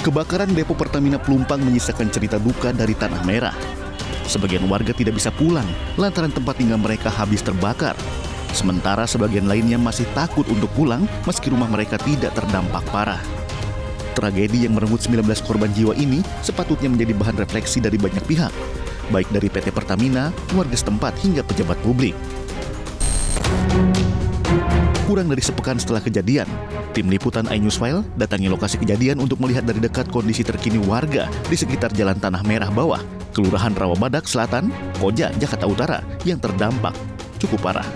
Kebakaran depo Pertamina Pelumpang menyisakan cerita duka dari Tanah Merah. Sebagian warga tidak bisa pulang lantaran tempat tinggal mereka habis terbakar. Sementara sebagian lainnya masih takut untuk pulang meski rumah mereka tidak terdampak parah. Tragedi yang merenggut 19 korban jiwa ini sepatutnya menjadi bahan refleksi dari banyak pihak, baik dari PT Pertamina, warga setempat hingga pejabat publik. Kurang dari sepekan setelah kejadian, tim liputan iNewsFile datangi lokasi kejadian untuk melihat dari dekat kondisi terkini warga di sekitar Jalan Tanah Merah Bawah, Kelurahan Rawabadak Selatan, Koja, Jakarta Utara yang terdampak cukup parah.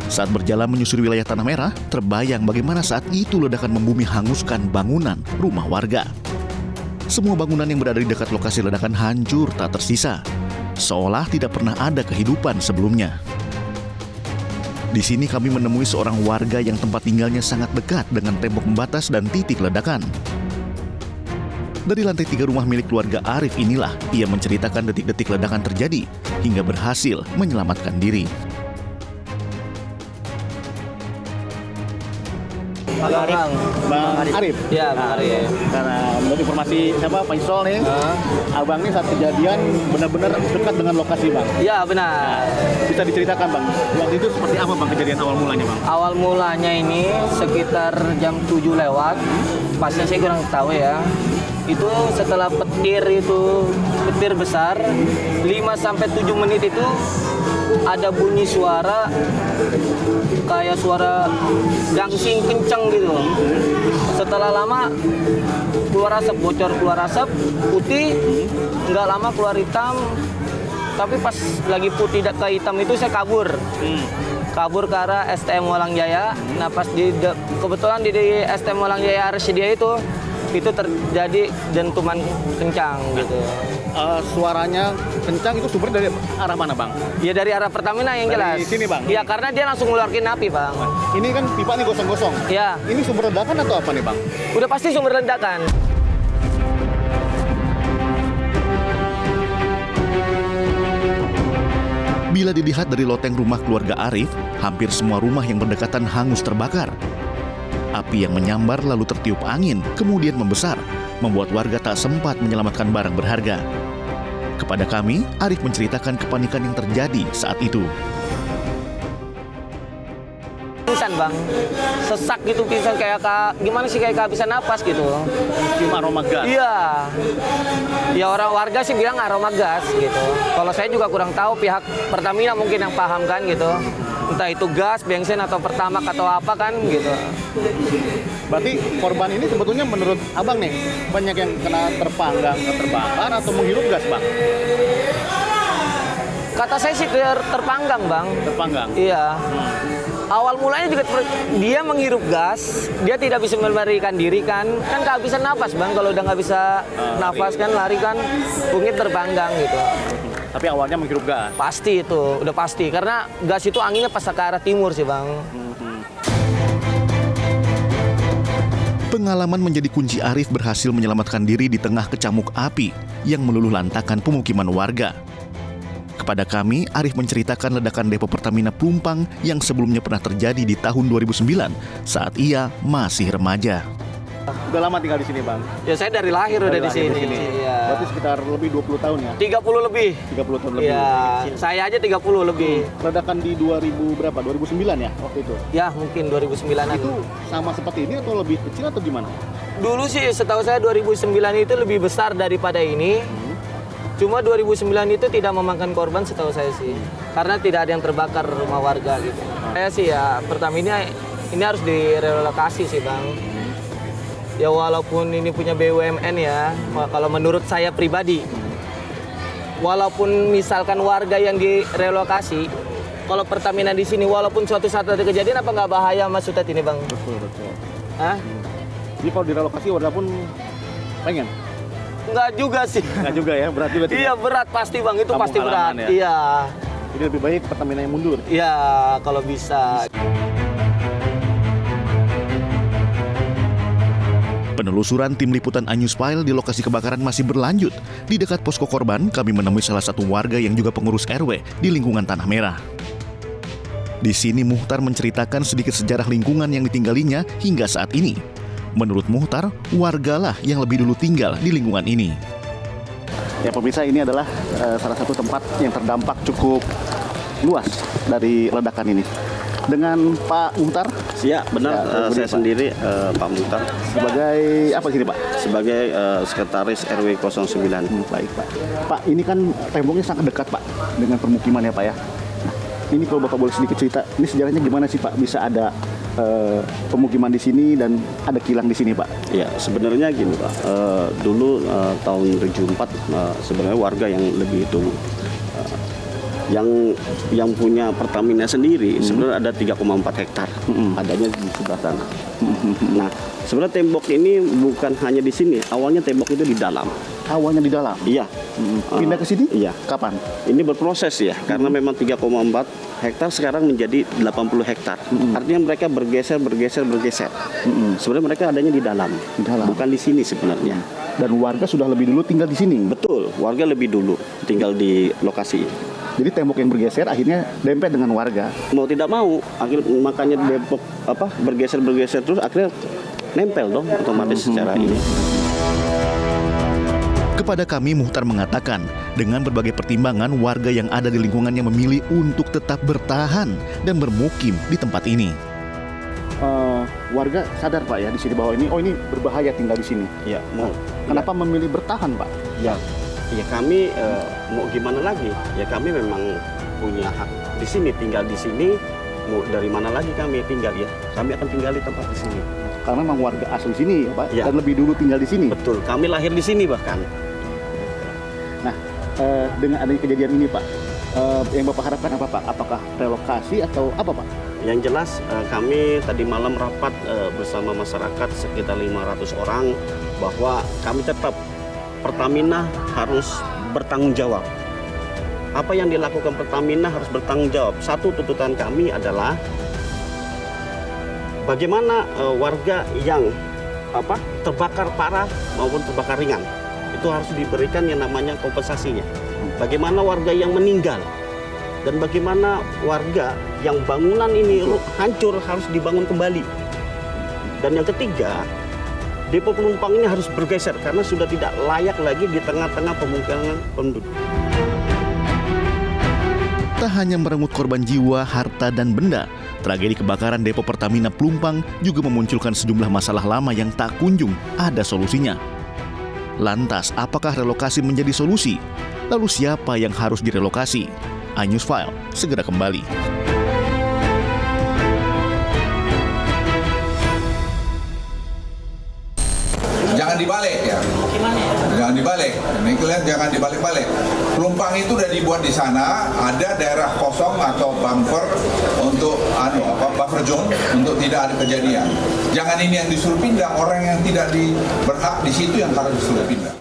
Saat berjalan menyusuri wilayah Tanah Merah, terbayang bagaimana saat itu ledakan membumi hanguskan bangunan rumah warga. Semua bangunan yang berada di dekat lokasi ledakan hancur tak tersisa, seolah tidak pernah ada kehidupan sebelumnya. Di sini kami menemui seorang warga yang tempat tinggalnya sangat dekat dengan tembok pembatas dan titik ledakan. Dari lantai 3 rumah milik keluarga Arif inilah ia menceritakan detik-detik ledakan terjadi hingga berhasil menyelamatkan diri. Bang Arif. Ya, Bang Arif. Karena menurut informasi siapa Pak Isol nih, abang ini saat kejadian benar-benar dekat dengan lokasi bang. Ya, benar. Bisa diceritakan bang, waktu itu seperti apa bang kejadian awal mulanya bang? Awal mulanya ini sekitar jam 7 lewat, pasnya saya kurang tahu ya. Itu setelah petir besar, 5-7 menit itu ada bunyi suara kayak suara gangsing kencang gitu. Setelah lama keluar asap, bocor keluar asap putih, nggak lama keluar hitam. Tapi pas lagi putih ke hitam itu saya kabur ke arah STM Walang Jaya. Nah pas kebetulan di STM Walang Jaya RSCDIA itu terjadi dentuman kencang gitu. Suaranya kencang itu sumber dari arah mana bang? Ya dari arah Pertamina yang jelas. Dari sini bang? Ya karena dia langsung ngeluarin api bang. Ini kan pipa nih gosong-gosong. Ya. Ini sumber ledakan atau apa nih bang? Udah pasti sumber ledakan. Bila dilihat dari loteng rumah keluarga Arif, hampir semua rumah yang berdekatan hangus terbakar. Api yang menyambar lalu tertiup angin, kemudian membesar, membuat warga tak sempat menyelamatkan barang berharga. Kepada kami, Arif menceritakan kepanikan yang terjadi saat itu. Pingsan bang, sesak gitu pingsan kayak gimana sih kayak kehabisan napas gitu. Cium aroma gas? Iya, ya orang warga sih bilang aroma gas gitu. Kalau saya juga kurang tahu, pihak Pertamina mungkin yang paham kan gitu. Entah itu gas, bensin atau Pertamax atau apa kan gitu. Berarti korban ini sebetulnya menurut abang nih banyak yang kena terpanggang, terbakar atau menghirup gas bang? Kata saya sih terpanggang bang. Terpanggang? Iya. Awal mulanya juga dia menghirup gas, dia tidak bisa melarikan diri kan kehabisan nafas bang. Kalau udah nggak bisa nafas kan lari kan mungkin terpanggang gitu. Tapi awalnya menghirup gas? Pasti itu, udah pasti. Karena gas itu anginnya pas ke arah timur sih bang. Pengalaman menjadi kunci Arif berhasil menyelamatkan diri di tengah kecamuk api yang meluluh lantakan pemukiman warga. Kepada kami, Arif menceritakan ledakan depo Pertamina Pelumpang yang sebelumnya pernah terjadi di tahun 2009 saat ia masih remaja. Udah lama tinggal di sini bang? Ya saya dari lahir udah di sini. Ya. Berarti sekitar lebih 20 tahun ya? 30 lebih. 30 tahun lebih? Ya, saya aja 30 lebih. Ledakan di 2000 berapa? 2009 ya waktu itu? Ya mungkin 2009-an. Itu sama seperti ini atau lebih kecil atau gimana? Dulu sih setahu saya 2009 itu lebih besar daripada ini. Cuma 2009 itu tidak memakan korban setahu saya sih. Karena tidak ada yang terbakar rumah warga gitu. Saya sih ya Pertamina ini harus direlokasi sih bang. Ya walaupun ini punya BUMN ya, kalau menurut saya pribadi, walaupun misalkan warga yang direlokasi, kalau Pertamina di sini walaupun suatu saat ada kejadian apa nggak bahaya Mas Sutet ini bang? Betul. Hah? Jadi kalau direlokasi warga pun pengen? Nggak juga sih. Nggak juga ya, berarti. Iya berat pasti bang, itu Kampung pasti berat. ya? Iya. Jadi lebih baik Pertamina yang mundur? Iya kalau bisa. Penelusuran tim liputan iNewsFile di lokasi kebakaran masih berlanjut. Di dekat posko korban, kami menemui salah satu warga yang juga pengurus RW di lingkungan Tanah Merah. Di sini Muhtar menceritakan sedikit sejarah lingkungan yang ditinggalinya hingga saat ini. Menurut Muhtar, wargalah yang lebih dulu tinggal di lingkungan ini. Ya pemirsa, ini adalah salah satu tempat yang terdampak cukup luas dari ledakan ini. Dengan Pak Muhtar. Ya, benar. Ya, Saya Pak. sendiri Pak Muhtar. Sebagai apa sini Pak? Sebagai sekretaris RW 09. Baik Pak. Pak, ini kan temboknya sangat dekat Pak dengan permukiman ya Pak ya. Nah, ini kalau Bapak boleh sedikit cerita, ini sejarahnya gimana sih Pak bisa ada pemukiman di sini dan ada kilang di sini Pak? Ya, sebenarnya gini Pak. Dulu tahun 74 sebenarnya warga yang lebih dulu yang punya Pertamina sendiri sebenarnya ada 3,4 hektar adanya di sebelah sana. Nah, sebenarnya tembok ini bukan hanya di sini. Awalnya tembok itu di dalam. Awalnya di dalam. Iya. Pindah ke sini? Iya. Kapan? Ini berproses ya, karena memang 3,4 hektar sekarang menjadi 80 hektar. Artinya mereka bergeser. Sebenarnya mereka adanya di dalam, bukan di sini sebenarnya. Dan warga sudah lebih dulu tinggal di sini. Betul, warga lebih dulu tinggal di lokasi. Jadi tembok yang bergeser akhirnya dempet dengan warga. Mau tidak mau, makanya Depok bergeser terus akhirnya nempel dong otomatis secara ini. Kepada kami, Muhtar mengatakan, dengan berbagai pertimbangan, warga yang ada di lingkungannya memilih untuk tetap bertahan dan bermukim di tempat ini. Warga sadar Pak ya di sini bahwa ini berbahaya tinggal di sini. Ya, mau. Kenapa memilih bertahan Pak? Ya kami mau gimana lagi? Ya kami memang punya hak di sini, tinggal di sini. Mau dari mana lagi kami tinggal ya? Kami akan tinggal di tempat di sini. Karena memang warga asli sini ya Pak, Ya. dan lebih dulu tinggal di sini. Betul, kami lahir di sini bahkan. Nah, dengan adanya kejadian ini Pak, yang Bapak harapkan apa Pak? Apakah relokasi atau apa Pak? Yang jelas kami tadi malam rapat bersama masyarakat sekitar 500 orang bahwa kami tetap Pertamina harus bertanggung jawab. Apa yang dilakukan Pertamina harus bertanggung jawab. Satu tuntutan kami adalah bagaimana warga yang terbakar parah maupun terbakar ringan itu harus diberikan yang namanya kompensasinya. Bagaimana warga yang meninggal dan bagaimana warga yang bangunan ini hancur harus dibangun kembali. Dan yang ketiga, depo penumpang ini harus bergeser karena sudah tidak layak lagi di tengah-tengah pemukiman penduduk. Tak hanya merenggut korban jiwa, harta, dan benda, tragedi kebakaran depo Pertamina Pelumpang juga memunculkan sejumlah masalah lama yang tak kunjung ada solusinya. Lantas, apakah relokasi menjadi solusi? Lalu siapa yang harus direlokasi? iNews File segera kembali. Jangan dibalik ya. Jangan dibalik. Ini kalian jangan dibalik-balik. Pelumpang itu udah dibuat di sana, ada daerah kosong atau buffer untuk buffer zone untuk tidak ada kejadian. Jangan ini yang disuruh pindah, orang yang tidak berhak di situ yang harus disuruh pindah.